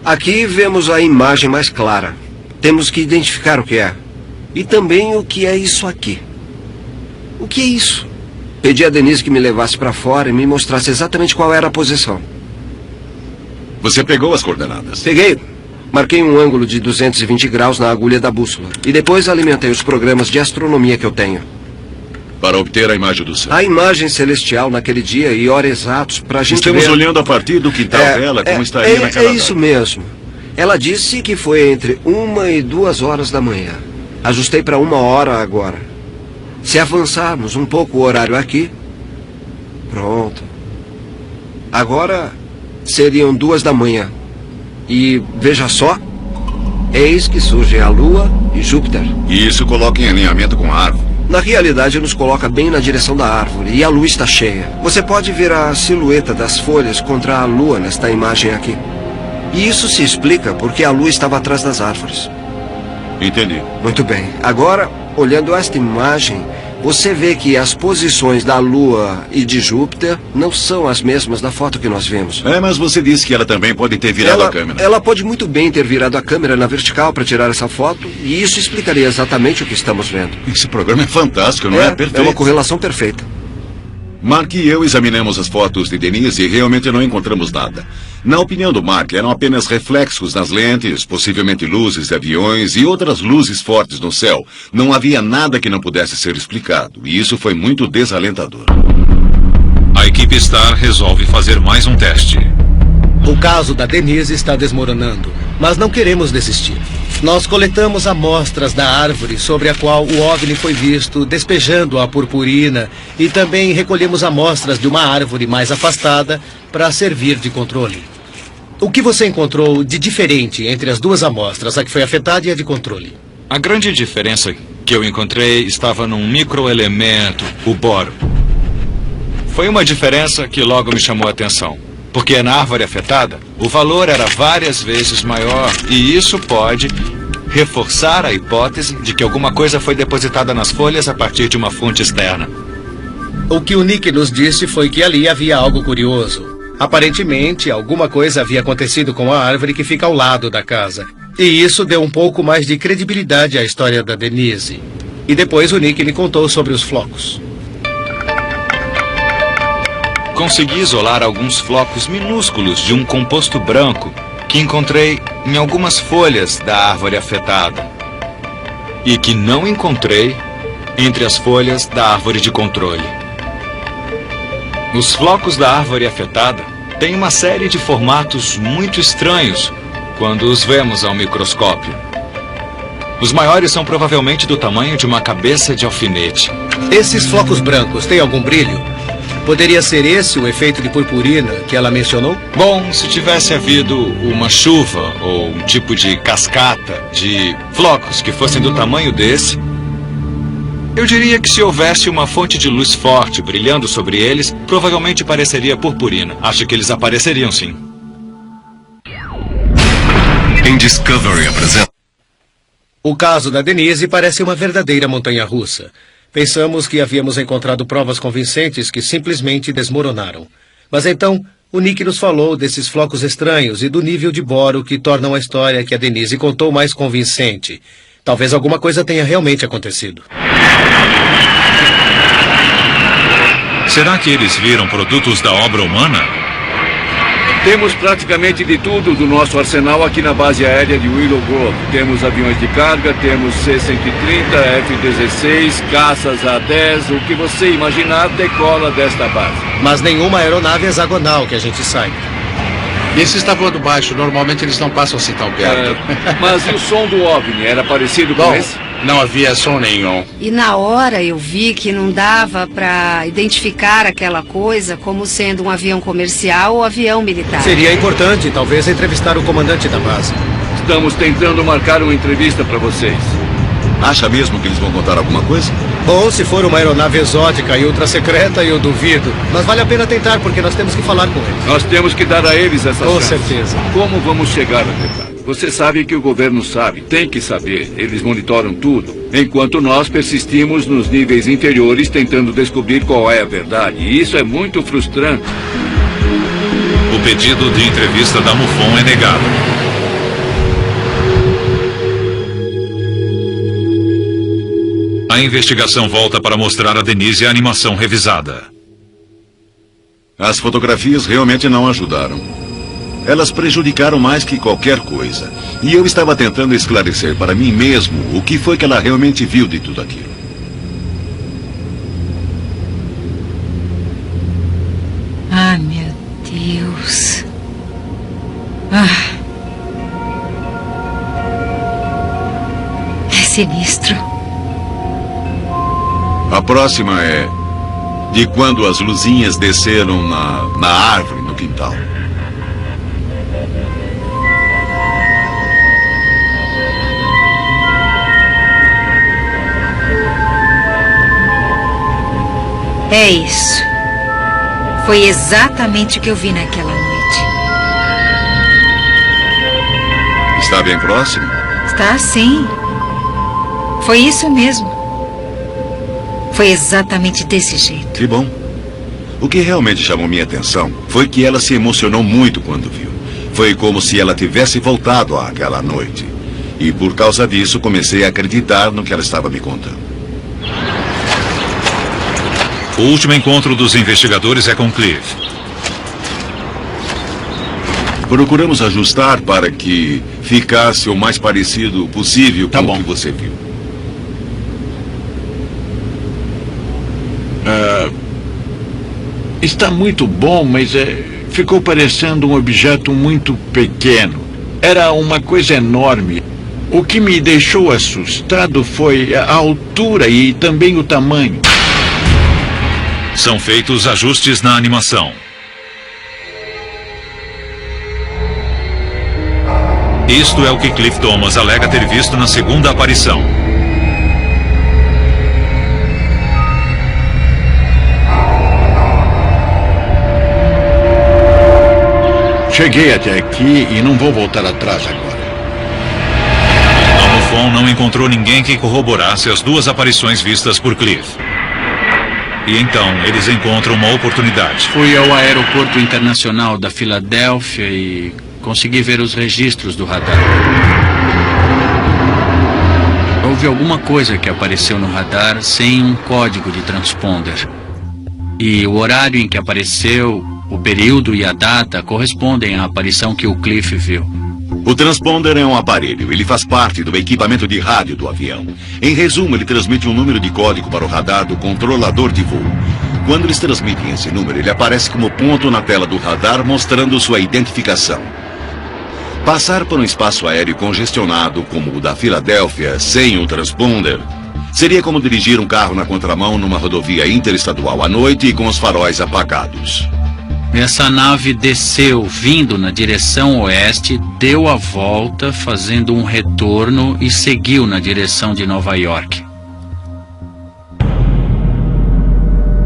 F: Aqui vemos a imagem mais clara. Temos que identificar o que é. E também o que é isso aqui. O que é isso? Pedi a Denise que me levasse para fora e me mostrasse exatamente qual era a posição.
H: Você pegou as coordenadas?
F: Peguei. Marquei um ângulo de 220 graus na agulha da bússola. E depois alimentei os programas de astronomia que eu tenho.
H: Para obter a imagem do céu.
F: A imagem celestial naquele dia e hora exatos para a gente ver...
H: Estamos olhando a partir do quintal dela, como estaria naquela data.
F: É isso mesmo. Ela disse que foi entre 1 e 2 horas da manhã. Ajustei para 1 hora agora. Se avançarmos um pouco o horário aqui... Pronto. Agora... seriam 2 da manhã. E veja só, eis que surgem a Lua e Júpiter.
H: E isso coloca em alinhamento com a árvore.
F: Na realidade, nos coloca bem na direção da árvore e a lua está cheia. Você pode ver a silhueta das folhas contra a lua nesta imagem aqui. E isso se explica porque a lua estava atrás das árvores.
H: Entendi.
F: Muito bem. Agora, olhando esta imagem, você vê que as posições da Lua e de Júpiter não são as mesmas da foto que nós vimos.
H: Mas você disse que ela também pode ter virado a câmera.
F: Ela pode muito bem ter virado a câmera na vertical para tirar essa foto, e isso explicaria exatamente o que estamos vendo.
H: Esse programa é fantástico, não é? Perfeito.
F: É uma correlação perfeita.
H: Mark e eu examinamos as fotos de Denise e realmente não encontramos nada. Na opinião do Mark, eram apenas reflexos nas lentes, possivelmente luzes de aviões e outras luzes fortes no céu. Não havia nada que não pudesse ser explicado, e isso foi muito desalentador.
B: A equipe Star resolve fazer mais um teste.
J: O caso da Denise está desmoronando, mas não queremos desistir. Nós coletamos amostras da árvore sobre a qual o OVNI foi visto despejando a purpurina e também recolhemos amostras de uma árvore mais afastada para servir de controle. O que você encontrou de diferente entre as duas amostras, a que foi afetada e a de controle?
M: A grande diferença que eu encontrei estava num microelemento, o boro. Foi uma diferença que logo me chamou a atenção. Porque na árvore afetada, o valor era várias vezes maior e isso pode reforçar a hipótese de que alguma coisa foi depositada nas folhas a partir de uma fonte externa.
J: O que o Nick nos disse foi que ali havia algo curioso. Aparentemente, alguma coisa havia acontecido com a árvore que fica ao lado da casa. E isso deu um pouco mais de credibilidade à história da Denise. E depois o Nick me contou sobre os flocos.
M: Consegui isolar alguns flocos minúsculos de um composto branco que encontrei em algumas folhas da árvore afetada e que não encontrei entre as folhas da árvore de controle. Os flocos da árvore afetada têm uma série de formatos muito estranhos quando os vemos ao microscópio. Os maiores são provavelmente do tamanho de uma cabeça de alfinete.
J: Esses flocos brancos têm algum brilho? Poderia ser esse o efeito de purpurina que ela mencionou?
M: Bom, se tivesse havido uma chuva ou um tipo de cascata de flocos que fossem do tamanho desse, eu diria que se houvesse uma fonte de luz forte brilhando sobre eles, provavelmente pareceria purpurina. Acho que eles apareceriam sim.
B: Em Discovery apresenta...
J: O caso da Denise parece uma verdadeira montanha-russa. Pensamos que havíamos encontrado provas convincentes que simplesmente desmoronaram. Mas então, o Nick nos falou desses flocos estranhos e do nível de boro que tornam a história que a Denise contou mais convincente. Talvez alguma coisa tenha realmente acontecido.
B: Será que eles viram produtos da obra humana?
C: Temos praticamente de tudo do nosso arsenal aqui na base aérea de Willow Grove. Temos aviões de carga, temos C-130, F-16, caças A-10, o que você imaginar decola desta base.
J: Mas nenhuma aeronave hexagonal que a gente saiba.
N: Esse está voando baixo, normalmente eles não passam assim tão perto.
C: Mas e o som do OVNI, era parecido com esse?
N: Não havia som nenhum.
O: E na hora eu vi que não dava para identificar aquela coisa como sendo um avião comercial ou avião militar.
J: Seria importante, talvez, entrevistar o comandante da base.
C: Estamos tentando marcar uma entrevista para vocês.
H: Acha mesmo que eles vão contar alguma coisa?
J: Ou se for uma aeronave exótica e ultra secreta, eu duvido. Mas vale a pena tentar, porque nós temos que falar com eles.
C: Nós temos que dar a eles essa chance.
J: Com certeza.
C: Como vamos chegar até lá? Você sabe que o governo sabe, tem que saber. Eles monitoram tudo. Enquanto nós persistimos nos níveis inferiores tentando descobrir qual é a verdade. E isso é muito frustrante.
B: O pedido de entrevista da MUFON é negado. A investigação volta para mostrar a Denise a animação revisada.
H: As fotografias realmente não ajudaram. Elas prejudicaram mais que qualquer coisa. E eu estava tentando esclarecer para mim mesmo o que foi que ela realmente viu de tudo aquilo.
P: Ah, meu Deus. É sinistro.
H: A próxima é de quando as luzinhas desceram na árvore no quintal.
P: É isso. Foi exatamente o que eu vi naquela noite.
H: Está bem próximo?
P: Está sim. Foi isso mesmo. Foi exatamente desse jeito.
H: Que bom. O que realmente chamou minha atenção foi que ela se emocionou muito quando viu. Foi como se ela tivesse voltado àquela noite. E por causa disso comecei a acreditar no que ela estava me contando.
B: O último encontro dos investigadores é com Cliff.
H: Procuramos ajustar para que ficasse o mais parecido possível com o que você viu.
R: Está muito bom, mas ficou parecendo um objeto muito pequeno. Era uma coisa enorme. O que me deixou assustado foi a altura e também o tamanho.
B: São feitos ajustes na animação. Isto é o que Cliff Thomas alega ter visto na segunda aparição.
R: Cheguei até aqui e não vou voltar atrás agora.
B: A MUFON não encontrou ninguém que corroborasse as duas aparições vistas por Cliff. E então eles encontram uma oportunidade.
K: Fui ao aeroporto internacional da Filadélfia e consegui ver os registros do radar. Houve alguma coisa que apareceu no radar sem um código de transponder. E o horário em que apareceu, o período e a data correspondem à aparição que o Cliff viu.
H: O transponder é um aparelho. Ele faz parte do equipamento de rádio do avião. Em resumo, ele transmite um número de código para o radar do controlador de voo. Quando eles transmitem esse número, ele aparece como ponto na tela do radar, mostrando sua identificação. Passar por um espaço aéreo congestionado como o da Filadélfia sem um transponder seria como dirigir um carro na contramão numa rodovia interestadual à noite e com os faróis apagados.
K: Essa nave desceu vindo na direção oeste, deu a volta fazendo um retorno e seguiu na direção de Nova York.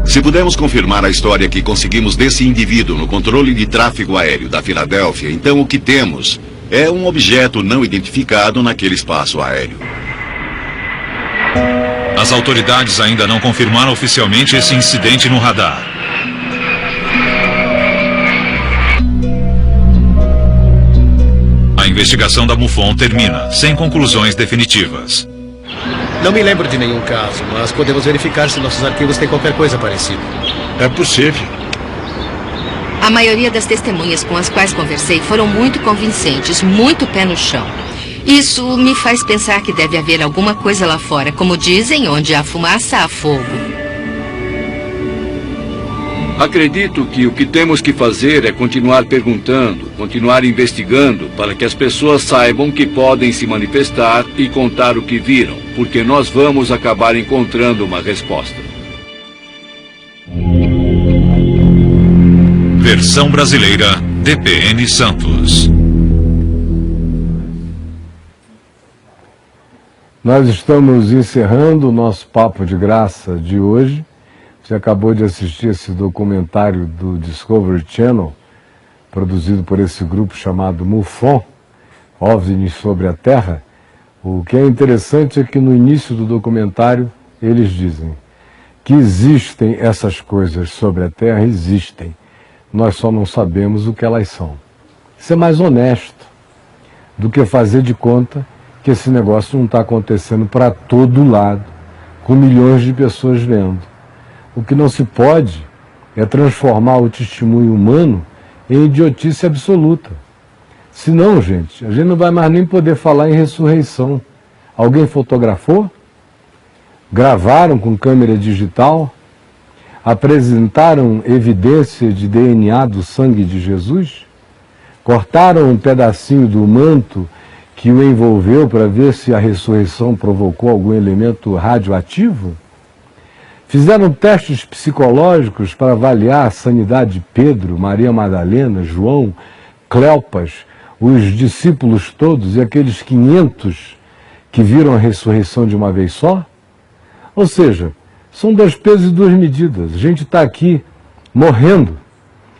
H: Se pudermos confirmar a história que conseguimos desse indivíduo no controle de tráfego aéreo da Filadélfia, então o que temos é um objeto não identificado naquele espaço aéreo.
B: As autoridades ainda não confirmaram oficialmente esse incidente no radar. A investigação da MUFON termina, sem conclusões definitivas.
J: Não me lembro de nenhum caso, mas podemos verificar se nossos arquivos têm qualquer coisa parecida.
R: É possível.
D: A maioria das testemunhas com as quais conversei foram muito convincentes, muito pé no chão. Isso me faz pensar que deve haver alguma coisa lá fora. Como dizem, onde há fumaça, há fogo.
C: Acredito que o que temos que fazer é continuar perguntando, continuar investigando, para que as pessoas saibam que podem se manifestar e contar o que viram, porque nós vamos acabar encontrando uma resposta.
B: Versão brasileira, DPN Santos.
A: Nós estamos encerrando o nosso Papo de Graça de hoje. Você acabou de assistir esse documentário do Discovery Channel, produzido por esse grupo chamado MUFON, OVNIs sobre a Terra. O que é interessante é que no início do documentário eles dizem que existem essas coisas sobre a Terra, existem. Nós só não sabemos o que elas são. Isso é mais honesto do que fazer de conta que esse negócio não está acontecendo para todo lado, com milhões de pessoas vendo. O que não se pode é transformar o testemunho humano em idiotice absoluta. Senão, gente, a gente não vai mais nem poder falar em ressurreição. Alguém fotografou? Gravaram com câmera digital? Apresentaram evidência de DNA do sangue de Jesus? Cortaram um pedacinho do manto que o envolveu para ver se a ressurreição provocou algum elemento radioativo? Fizeram testes psicológicos para avaliar a sanidade de Pedro, Maria Madalena, João, Cleopas, os discípulos todos e aqueles 500 que viram a ressurreição de uma vez só? Ou seja, São 2 pesos e 2 medidas. A gente está aqui morrendo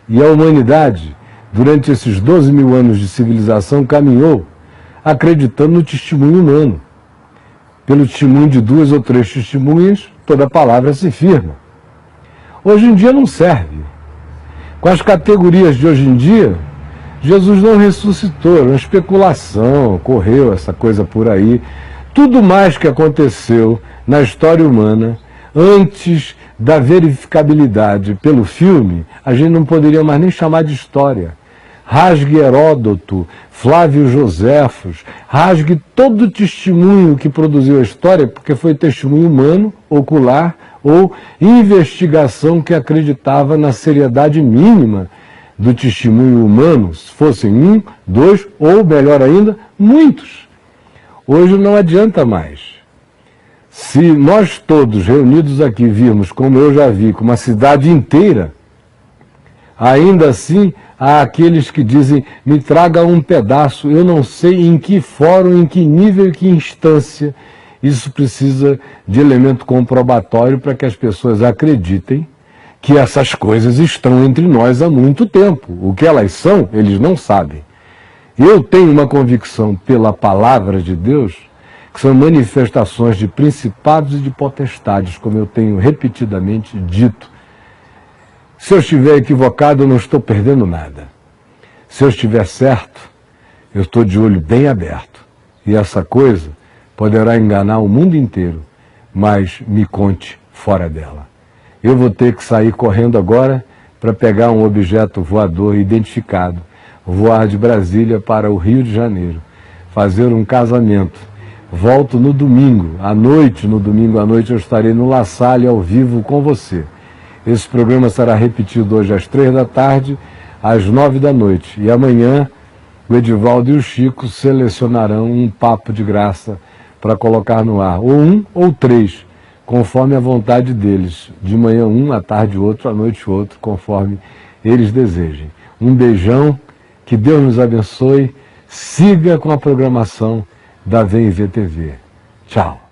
A: e a humanidade, durante esses 12 mil anos de civilização, caminhou acreditando no testemunho humano. Pelo testemunho de 2 ou 3 testemunhas, toda palavra se firma. Hoje em dia não serve. Com as categorias de hoje em dia, Jesus não ressuscitou, era uma especulação, correu essa coisa por aí. Tudo mais que aconteceu na história humana, antes da verificabilidade pelo filme, a gente não poderia mais nem chamar de história. Rasgue Heródoto, Flávio Joséfos, rasgue todo o testemunho que produziu a história, porque foi testemunho humano, ocular, ou investigação que acreditava na seriedade mínima do testemunho humano, se fossem 1, 2, ou melhor ainda, muitos. Hoje não adianta mais. Se nós todos reunidos aqui virmos, como eu já vi, com uma cidade inteira, ainda assim há aqueles que dizem, me traga um pedaço, eu não sei em que fórum, em que nível, em que instância. Isso precisa de elemento comprobatório para que as pessoas acreditem que essas coisas estão entre nós há muito tempo. O que elas são, eles não sabem. Eu tenho uma convicção pela palavra de Deus, que são manifestações de principados e de potestades, como eu tenho repetidamente dito. Se eu estiver equivocado, eu não estou perdendo nada. Se eu estiver certo, eu estou de olho bem aberto. E essa coisa poderá enganar o mundo inteiro, mas me conte fora dela. Eu vou ter que sair correndo agora para pegar um objeto voador identificado, voar de Brasília para o Rio de Janeiro, fazer um casamento. Volto no domingo à noite, eu estarei no La Salle ao vivo com você. Esse programa será repetido hoje às 3 da tarde, às 9 da noite. E amanhã o Edivaldo e o Chico selecionarão um papo de graça para colocar no ar, ou 1 ou 3, conforme a vontade deles. De manhã 1, à tarde outro, à noite outro, conforme eles desejem. Um beijão, que Deus nos abençoe, siga com a programação da VMV TV. Tchau.